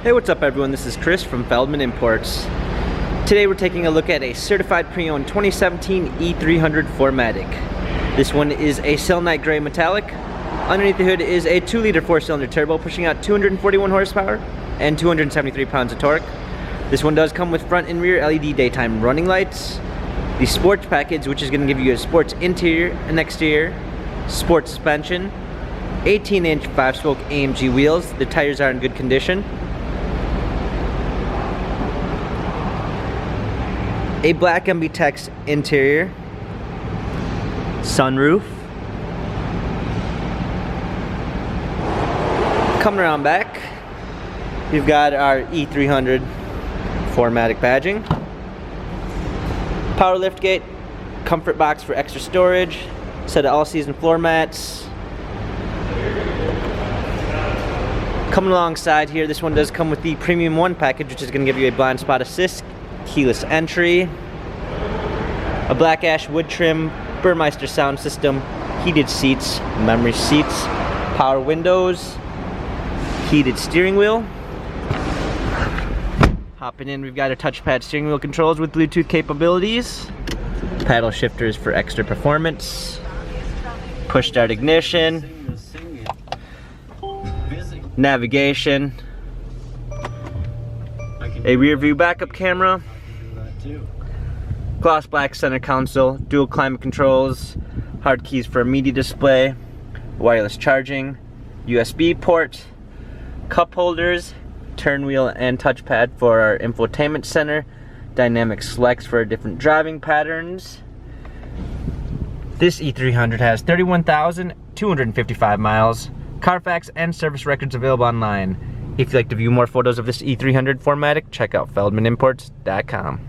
Hey, what's up everyone? This is Chris from Feldmann Imports. Today we're taking a look at a certified pre-owned 2017 E300 4MATIC. This one is a selenite gray metallic. Underneath the hood is a 2-liter 4-cylinder turbo pushing out 241 horsepower and 273 pounds of torque. This one does come with front and rear LED daytime running lights, the sports package, which is going to give you a sports interior and exterior, sports suspension, 18-inch 5-spoke AMG wheels. The tires are in good condition. A black MBTEX interior, sunroof. Coming around back, we've got our E300 4MATIC badging, power liftgate, comfort box for extra storage, set of all-season floor mats. Coming alongside here, this one does come with the Premium 1 package, which is going to give you a blind spot assist, keyless entry, a black ash wood trim, Burmeister sound system, heated seats, memory seats, power windows, heated steering wheel. Hopping in, we've got our touchpad steering wheel controls with Bluetooth capabilities, paddle shifters for extra performance, push start ignition, navigation, a rear view backup camera, gloss black center console, dual climate controls, hard keys for a media display, wireless charging, USB port, cup holders, turn wheel and touchpad for our infotainment center, dynamic selects for different driving patterns. This E300 has 31,255 miles, Carfax and service records available online. If you'd like to view more photos of this E300 4MATIC, check out feldmanimports.com.